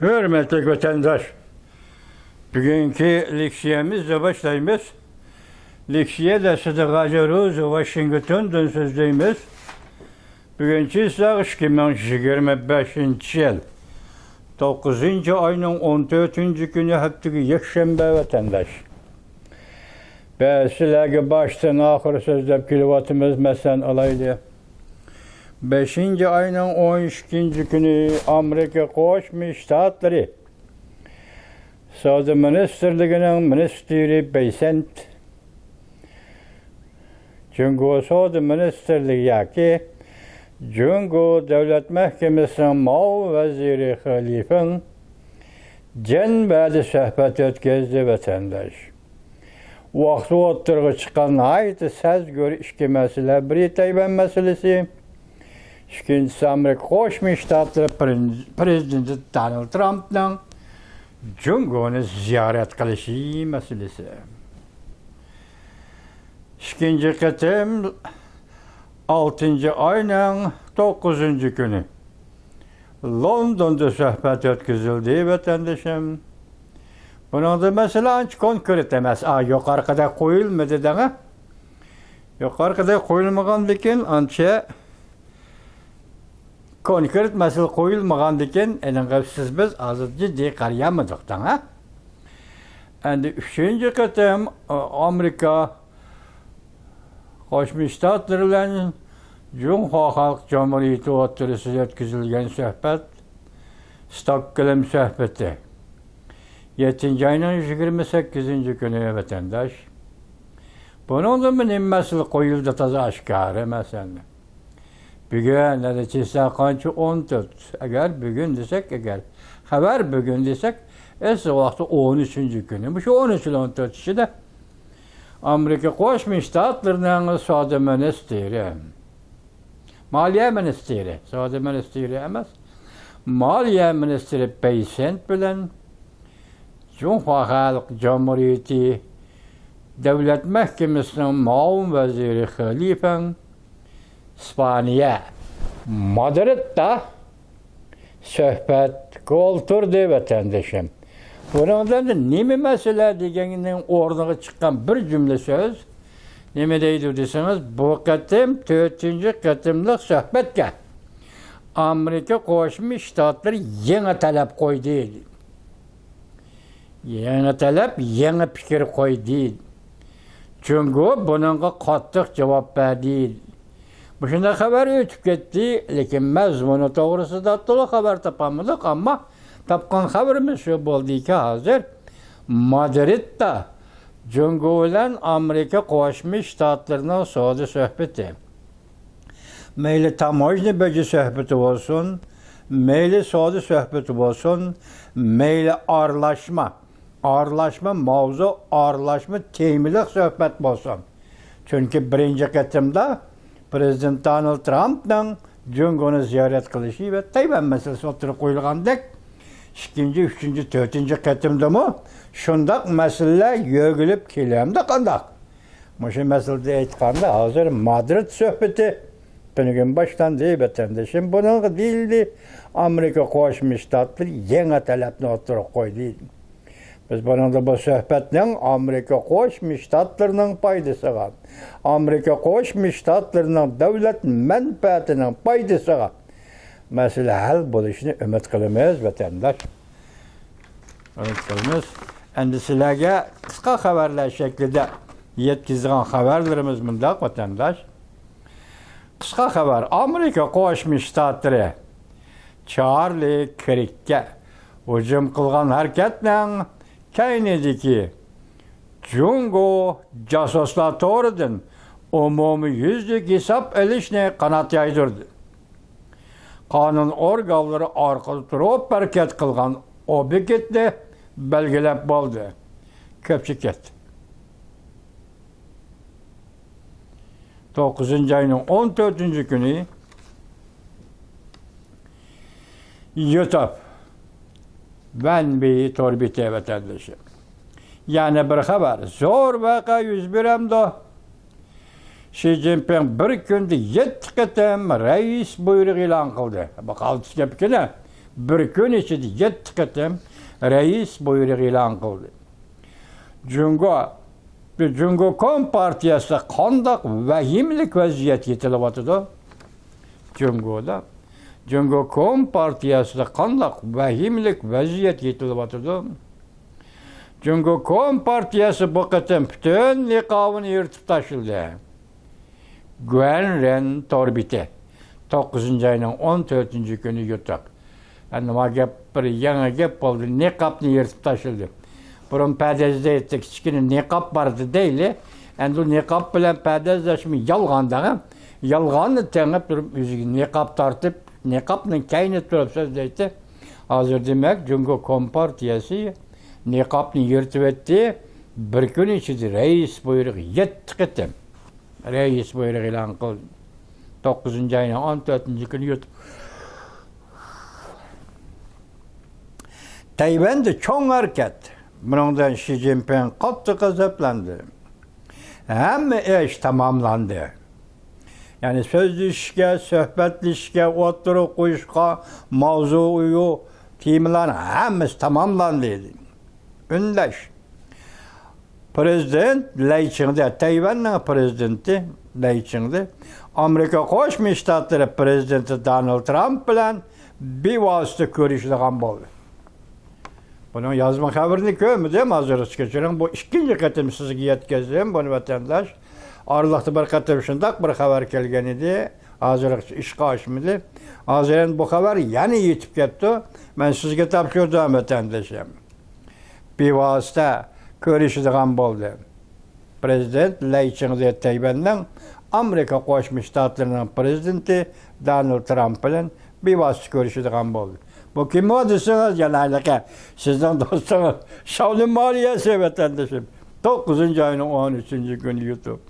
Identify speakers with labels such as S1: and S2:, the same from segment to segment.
S1: Hürmetli vatandaş, bugünkü leksiyemizle başlayımız. Leksiye de Sıdıkacı Ruz, Washington'dan sözleyimiz. Bugünkü ise 2025 yıl 9. ayının 14. günü haftaki yakşembe vatandaş. Ve sizlerge baştan ahir sözlep kilovatımız mesen alaydı. 5. ayının 12. günü Amerika Koşmuş Ştatları Savcı Ministerliğinin Ministeri Beysent Cungo Savcı Ministerliği yaki Cungo Devlet Mahkemesi'nin Mao Veziri Halif'in cenbeli sohbet ötkezi vatandaş. Vakti oturgu çıkan ait söz görüşki mesele bir Tayvan meselesi. İkincisi Amerika Koşmuş Ştatları Prezidenti Donald Trump'ın Cungo'nu ziyaret kılışı meselesi. İkinci kıtım 6. ayının 9. günü London'da sohbet ötküzüldü vatandaşım. Bunun da mesela hiç konkret emez. Yukarıda koyulmadı da. Yukarıda koyulmagan diken anca konkret mesele koyulmagan diken siz biz azı ciddi qarayamadık da. Endi 3. kıtım Amerika Koşmuş Ştatları ile Cumhuriyet Halk Cumhuriyeti oturusuz ötküzülgen sohbet Stockholm sohbeti. 7. ayının 28. günü vatandaş. Bunun da benim mesele koyuldu taza aşkarı mesela. Bugün neredeyse kaçı 14. Eğer bugün desek, haber bugün desek, o vakti 13. günü. Bu şu 13 ile 14 işi de Amerika Koşmuş Ştatları'nın Savcı Ministeri. Maliye Ministeri. Savcı Ministeri emez. Maliye Ministeri Beysent bilen Cumhuriyet Halk Cumhuriyeti Devlet Mahkemesi'nin Mao Veziri Halif'in İspanya Madrid'de sohbet kolturdu vatandaşım. Bundan da nemi mesele degenin ortaya çıkan bir cümle söz. Nemi deydi deseniz bu kıtım 4. kıtımlık sohbetke Amerika Koşmuş Ştatları yeni talep koydu. Yeni talep, yeni fikir koydu. Çünkü bununla katlık cevap verdi. Bu şimdi haber ötüp gitti, lakin mezmunu doğrusu da dolu haber tapamadık ama tapkan haberimiz şu oldu ki hazır Madrid'de Cungo ile Amerika Koşmuş Ştatları'nın Suudi sohbeti. Meyli tamojni böcü sohbeti olsun, meyli Suudi sohbeti olsun, meyli ağırlaşma mavzu, ağırlaşma temilik sohbet olsun. Çünkü birinci kıtımda Prezident Donald Trump'ın Cungo'nu ziyaret kılışı ve Tayvan meselesi oturup koyulgandık. 2. 3. 4. kıtımda mı? Şundak mesele yögülüp kilemde kandak. Şu meselede etkanda hazır Madrid sohbeti. Bugün başlandı vatandaşım. Bunun değildi. Amerika Koşmuş Ştatları yeni talepini oturup koydu. Biz bunun da bu sohbetten Amerika Koşmuş Ştatları'nın paydası var. Amerika Koşmuş Ştatları'nın devlet menfaatinin paydası var. Mesela hal buluşunu ümit kılımız vatandaş. Ümit kılımız. Endişelerge kısa haberler şeklinde yetkizdiğin haberlerimiz bundak vatandaş. Kısa haber. Amerika Koşmuş Ştatları Charlie Kirk'e hücum kılgan hareketle Kennedy'deki Cungo casuslatörüdün umumi yüzlük hesap elişine kanat yaydırdı. Kanun organları arkalı durup hareket kılgan obyektde belgelep oldu. Köpçüket. 9. ayının 14. günü YouTube ben bir torbite vatandaşım. Yani bir haber zor vaka 101 de Xi Jinping bir günde 7 kıtım reis buyruğu ilan kıldı. Bak altı yapıkına bir kun ichida 7 qatim rais buyruq e'lon qildi. Jungo Kompartiyasida qanday vahimlik vaziyat yetilyapti? Jungo Kompartiyasida qanday vahimlik vaziyat yetilyapti? Jungo Kompartiyasi bu qatim butun niqobini yirtib tashildi. Güvenren torbiti 9-ayning 14-kuni yutuq. Nima gap bir yangi gap bo'ldi. Niqobni yirtib tashildi. Burun perdezde ettik, kichkina niqob bardi deyli. Endi u niqob bilan perdezlashmi yolg'onda, yolg'onni tengib turib o'ziga niqob tortib, niqobning kayni turib so'zlaydi. Hozir demak, Jungo Kompartiyasi niqobni yirtib etdi. Bir kun ichida rais buyrug'i 7 qatim. Rais buyrug'i e'lon qildi. 9-ayning 14-kuni yutib. Tayvanda cho'ng harakat. Bundan Xi Jinping qattiq g'azablandi. Hamma ish tamomlandi. Ya'ni so'zlashishga, suhbatlashishga, o'tirib qo'yishga, mavzuyu temalar hammasi tamomlandi dedi. Undash. Prezident Lay Chingde, Tayvanning prezidenti Lay Chingde, Amerika Qo'shma Shtatlari prezidenti Donald Trump bilan bevosita ko'rishadigan bo'ldi. Bunun yazma xabarini ko'rmadim, hozircha kechiring. Bu ikkinchi qatim sizga yetkazdim, buni vatandosh. Oraliqda bir qatim shundoq bir xabar kelgan edi. Hozircha ishga oshmadi. Hozir endi bu xabar yana yetib ketdi. Men sizga topshirdim vatandoshim. Bevosita ko'rishadigan bo'ldi. Prezident Lay Chingde Tayvanning Amerika Qo'shma Shtatlarining prezidenti Donald Trump bilan bevosita ko'rishadigan bo'ldi. Bu kim o desangiz yanaylıqa sizden dostunuz Şavlin Maliyesi vatandaşım 9-ayning 13-kuni YouTube.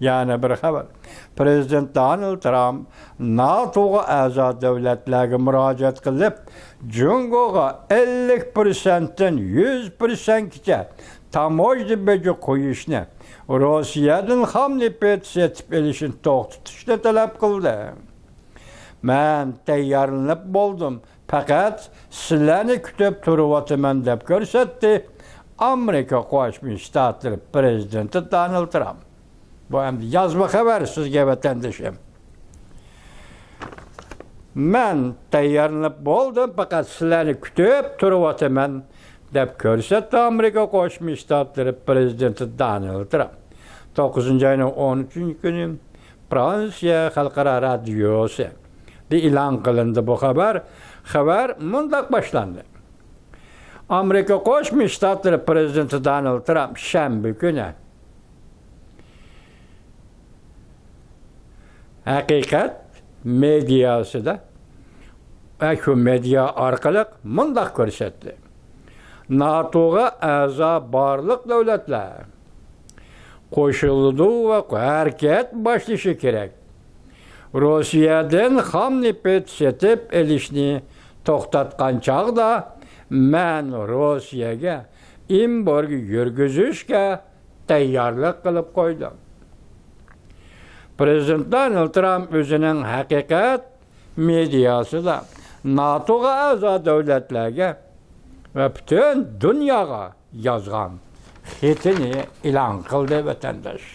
S1: Yani bir haber. Prezident Donald Trump NATO'ga a'zo davlatlarga murojaat qilib, Jungo'ga 50%dan 100%gacha tamojni bejo qo'yishni, Rossiyadan ham nefrat setib olishni to'xtatishni talab qildi. Men tayyorlanib bo'ldim. Fakat sizlarni kutib turibman deb ko'rsatdi Amerika Qo'shma Shtatlari prezidenti Donald Trump. Bu ham yozma xabar sizga vatandoshim. Men tayyorlanib bo'ldim, faqat sizlarni kutib turibman deb ko'rsatdi Amerika Qo'shma Shtatlari prezidenti Donald Trump. 9-ayning 13-kuni Fransiya xalqaro radiosi e'lon qilindi bu xabar. Xabar mundaq boshlandi. Amerika Qo'shma Shtatlari prezidenti Donald Trump shanba kuni haqiqat mediasida shu media orqali mundaq ko'rsatdi. NATO'ga a'zo barliq davlatlar qo'shildi va harakat boshlashi kerak. Rossiyadan ham nefrat setib olishni to'xtatgan chog'da men Rossiyaga embargo yurgizishga tayyorlik qilib qo'ydim. Prezident Donald Trump o'zining haqiqat mediasida NATO'ga a'zo davlatlarga va butun dunyoga yozgan xatini e'lon qildi vatandosh.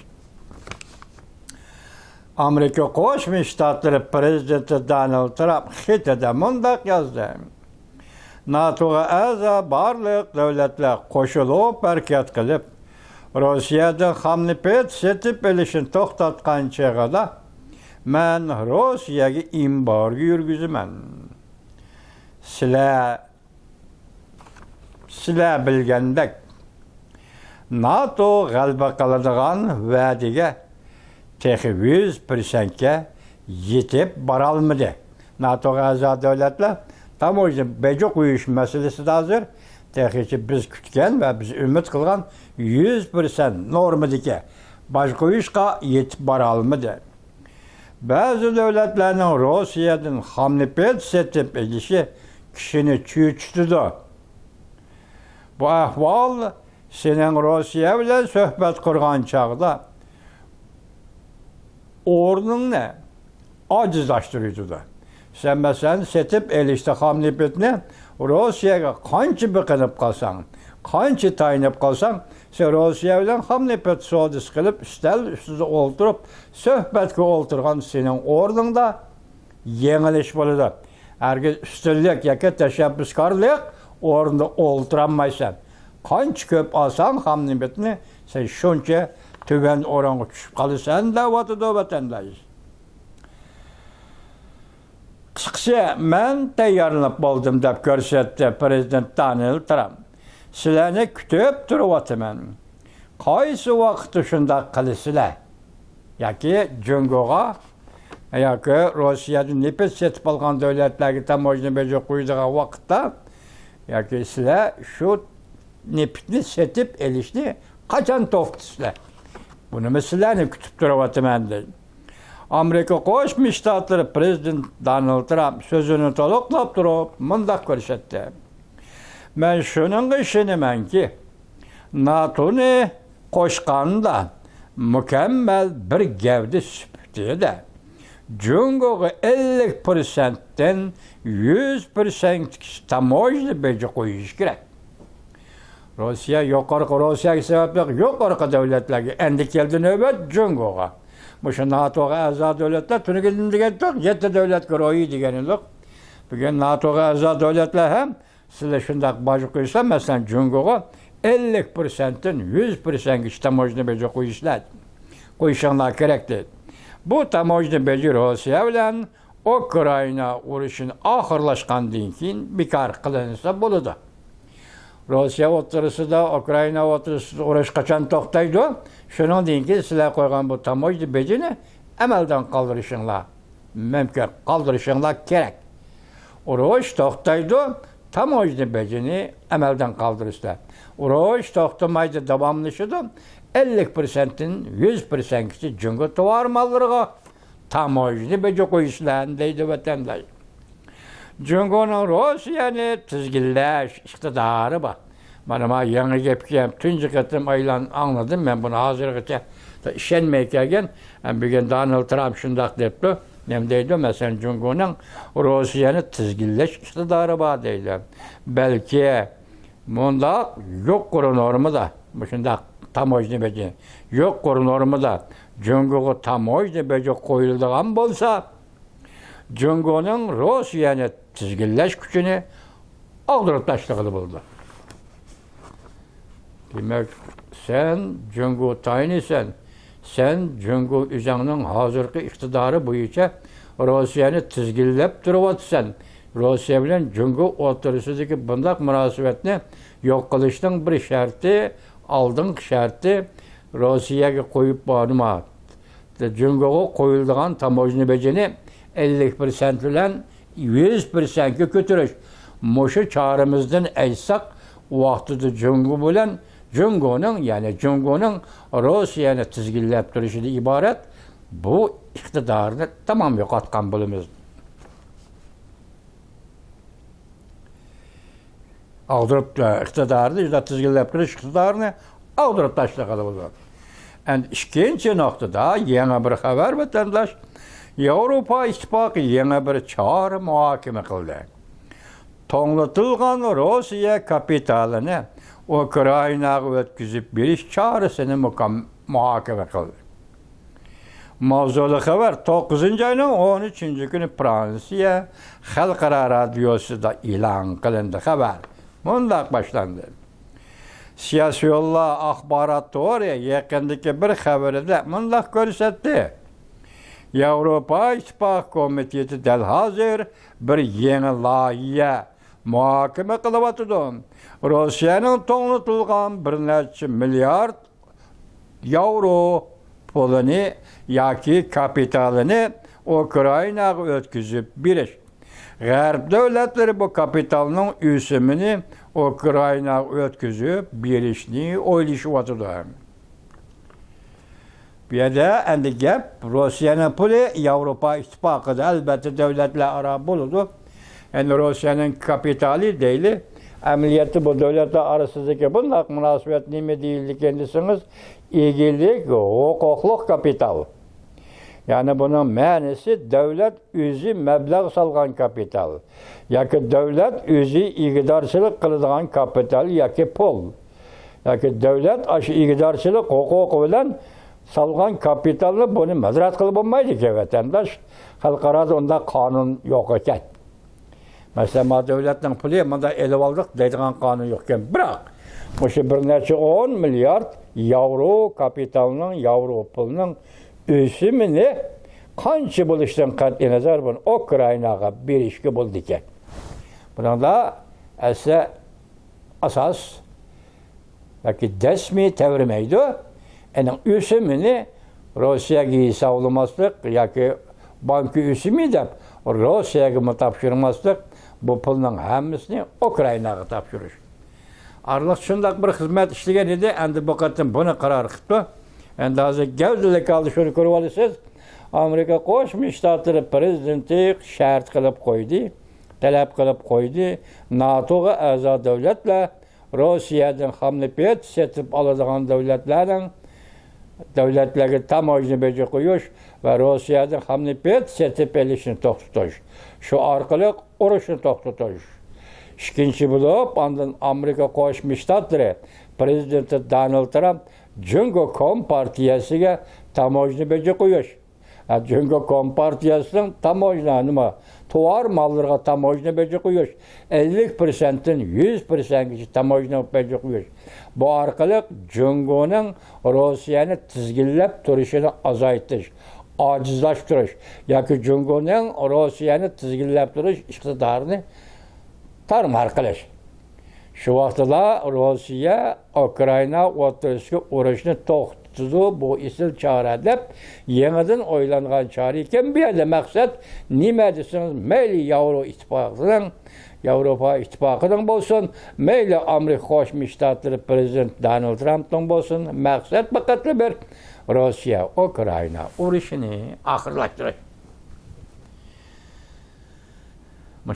S1: Amerika Qo'shma Shtatlari prezidenti Donald Trump xatida mundaq yozdi. NATO'ga a'zo barliq davlatlar qo'shilib harakat qilib, Rossiyadan ham nefrat setib olishni to'xtatgan chog'ida men Rossiyaga embargo yurgizaman. Sizlar bilgandek NATO g'alaba qiladigan va'daga texi 100%ga yetib borolmadi. NATO'ga a'zo davlatlar tamojni bejo qo'yish masalasida hozir texi biz kutgan va biz umid qilgan 100% normadagi bosh qo'yishga yetib borolmadi. Ba'zi davlatlarning Rossiyadan ham nefrat setib olishi kishini cho'chitdi. Bu ahvol sening Rossiya bilan suhbat qurgan chog'da o'rningni ojizlashtiradi. Sen mesela setip elişte hamnipetine Rusya'ya kançı bıkınıp kalsan, kançı tayinip kalsan, sen Rusya bilen hamnipet sodis kılıp üstüne oturup söhbetke oturgan senin ordunda yengiliş boludu. Herkes üstünlük yaka teşebbüskarlık orunda olturanmaysan. Kanç köp alsan hamnipetini sen şunca tüben oranı düşüp kalırsan da vatıda vatandaş. Qısqası, mən tayyorlanıb boldim deb ko'rsatdi Prezident Donald Trump. Sizlarni kutib turibman. Qaysi vaqtda shunday qilasizlar? Yoki Jungoga yoki Rossiyadan nefes setib olgan davlatlarga tamojna bejo qo'yadigan vaqtda yoki sizlar shu neftni setib elishni qachon to'xtaysizlar? Buni sizlarni kutib turibman dedi. Amerika Qo'shma Shtatlari Prezident Donald Trump sözünü to'liqlab turib, mundaq ko'rsatdi. Men shuningga ishonamanki, NATO'ni qo'shganda mukammal bir gavda sifatida Jungoga 50%dan 100% tamojna beji qo'yish kerak. Rossiya Rossiyaga sabab yo'q, yuqorqi davlatlarga endi keldi navbat Jungoga. Şu NATO'ga a'zo devletler tünügün degan yo'q, 7 devletga ro'yi degani yo'q. Bugun NATO'ga a'zo devletler ham sizlar shunday bajo qo'ysa, masalan, Jungoga 50%dan 100% tamojna bejo qo'yishinglar kerak dedi. Bu tamojna bejo Rossiya bilan Ukraina urushining oxirlashgandan keyin bekor qilinsa bo'ladi. Rossiya o'tirisida, Ukraina o'tirisida urush qachon to'xtaydi? Shuningdan keyin sizlar qo'ygan bu tamojna bejini amaldan qoldirishinglar mumkin, qoldirishinglar kerak. Urush to'xtaydi, tamojna bejini amaldan qoldirishlar. Urush to'xtamaydi, davomlashadi. 50%dan 100% Jungo tovar mallariga tamojna bejo qo'yishlar deydi vatandosh. Jungo'nun Rossiyani tizginlash iqtidori bor. Mana men yangi gapga ham tunji qatim aylan anladim. Men buni hozirgacha ishonmay kelgan. Bugun Donald Trump shundoq debdi. Nem deydi, masalan, Jungo'nun Rossiyani tizginlash iqtidori bor deydi. Balki bunda yuqori normada, shundoq tamojna bejo yuqori normada Jungo'ga tamojna bejo qo'yiladigan bo'lsa, Jungo'nun Rossiyani tizginlash kuchini og'dirib tashlag'ili bo'ldi. Demak, sen Jungo tayinisan. Sen Jungo o'zingning hozirgi iqtidori bo'yicha Rossiyani tizginlab turibsan. Rossiya bilan Jungo o'rtasidagi bunday munosabatni yo'q qilishning bir sharti, oldingi sharti Rossiyaga qo'yib borma. Jungoga qo'yilgan tamojna bejini 50% bilan 100%ga ko'tarish. Mushu chorimizdan aytsak, vaqtida Jungo bilan Jungo'ning Rossiyani tizginlab turishidan iborat bu iqtidorni tamom yo'qotgan bo'lamiz. Og'dirib iqtidorni, tizginlab turish iqtidorini og'dirib tashlag'ili bo'ldi. Endi ikkinchi nuqtada yana bir xabar vatandosh, Yevropa İttifaqı yana bir chora muhokama qildi. To'nglatilgan Rossiya kapitalini Ukrainaga o'tkazib berish chorasini muhokama qildi. Mavzuli xabar 9-oyning 13-kuni Fransiya xalqaro radiosida e'lon qilindi. Xabar bundoq boshlandi. Siyosiylar axborot to'g'ri yaqindagi bir xabarida bundoq ko'rsatdi. Yevropa İttifaqı Komiteti dal hozir bir yangi loyiha muhokama qilyapti. Rossiyaning to'nglatilgan 1 milliard yevro pulini yoki kapitalini Ukrainaga o'tkazib berish. G'arb davlatlari bu kapitalning o'simini Ukrainaga o'tkazib berishni o'ylashyapti. Bu yerda endi gap Rossiyaning puli Yevropa İttifaqida albatta davlatlararo bo'ladi. Endi Rossiyaning kapitali deyli, amaliyotda bu davlatlar orasidagi bunday munosabat nima deyilgan desangiz, egilik, huquqli kapital. Yani bunun ma'nisi devlet o'zi mablag' solgan kapital yoki devlet o'zi ig'dorchilik qiladigan kapital yoki pul yoki devlet aşı ig'dorchilik huquqi bilan solgan kapitalni buni mazrat qilib bo'lmaydi-ki vatandosh. Xalqaro unda qonun yo'q ekan. Mesela devletning puli bunda elib oldik deydigan qonun yo'q ekan. Biroq o'sha bir necha 10 milliard yevro kapitalning, yevro pulining o'simini qancha bo'lishidan qat'iy nazar buni Ukrainaga berishga bo'ldi ekan. Bunda esa asos yoki dasmi tavrimaydi. Ening o'simini Rossiyaga hisoblamaslik yoki banki o'simi deb Rossiyaga topshirmaslik, bu pulning hammasini Ukrainaga topshirish. Arliq shunday bir xizmat ishlagan edi, endi bu qatim buni qaror qildi. Endi hozir gavdalik oldi, shuni ko'rib olasiz. Amerika Qo'shma Shtatlari prezidenti shart qilib qo'ydi, talab qilib qo'ydi. NATOga a'zo davlatlar Rossiyadan xamnipet setib oladigan davlatlarga tamojni beja qo'yish va Rossiyadan xamnipet setib olishni to'xtatish. Shu orqali urushni to'xtatish. Ikkinchi bo'lib, ondan Amerika Qo'shma Shtatlari prezidenti Donald Trump Jungo Kompartiyasiga tamojni beja qo'yish. Jungo Kompartiyasining tamojna nima? Tovar mallarga tamojna beja qo'yish. 50%dan 100%gacha tamojna beja qo'yish. Bu orqali Jungoning Rossiyani tizginlab turishini azaytish, ojizlashtirish yoki Jungoning Rossiyani tizginlab turish iqtidorini tarmar qilish. Shu vaqtda Rossiya Ukraina o'rtasida urushni to'xtatdi. Bu isil chora deb yangidan o'ylangan chora ekan. Bu yerda maqsad nima desiniz? Mayli Yevropa ittifoqining bo'lsin, mayli Amerika Qo'shma Shtatlari prezident Donald Trumpning bo'lsin, maqsad faqat bir Rossiya Ukraina urushini oxirlashtirish.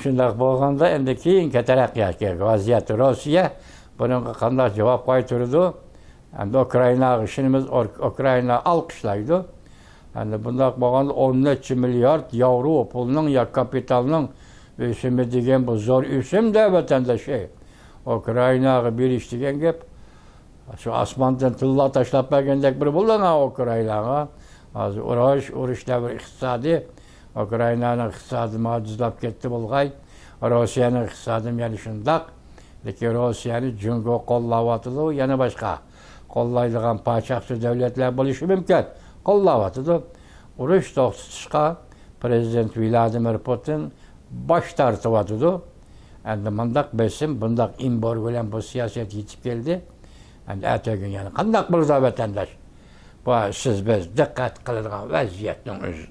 S1: Shunday bo'lganda endi keyingi taraqqiyotga vaziyat Rossiya bunga qanday javob qaytaradi? Endi Ukrainaga ishimiz Ukraina olqishlaydi. Endi bunday bo'lganda 10 milliard yevro pulning yoki kapitalning o'simi degan bu zo'r o'sim-da vatandoshlar. Ukrainaga berish degan gap shu osmondan tilla tashlab bergandek bir bo'ladi Ukrainaga. Hozir urush davri iqtisodiy Ukrainaning iqtisodi mojizlab ketdi bo'lg'ay. Rossiyaning iqtisodi yana shundaq. Lekin Rossiyani Jungo qo'llayotdi, yana boshqa qo'llaydigan pochaqchi davlatlar bo'lishi mumkin. Qo'llayotdi. Urush to'xtatishga prezident Vladimir Putin bosh tortyapti. Endi mundaq besim, bundaq embargo bilan bu siyosat yetib keldi. Endi atagin yana qanday bo'ladi vatandosh? Bu siz biz diqqat qiladigan vaziyatning o'zi.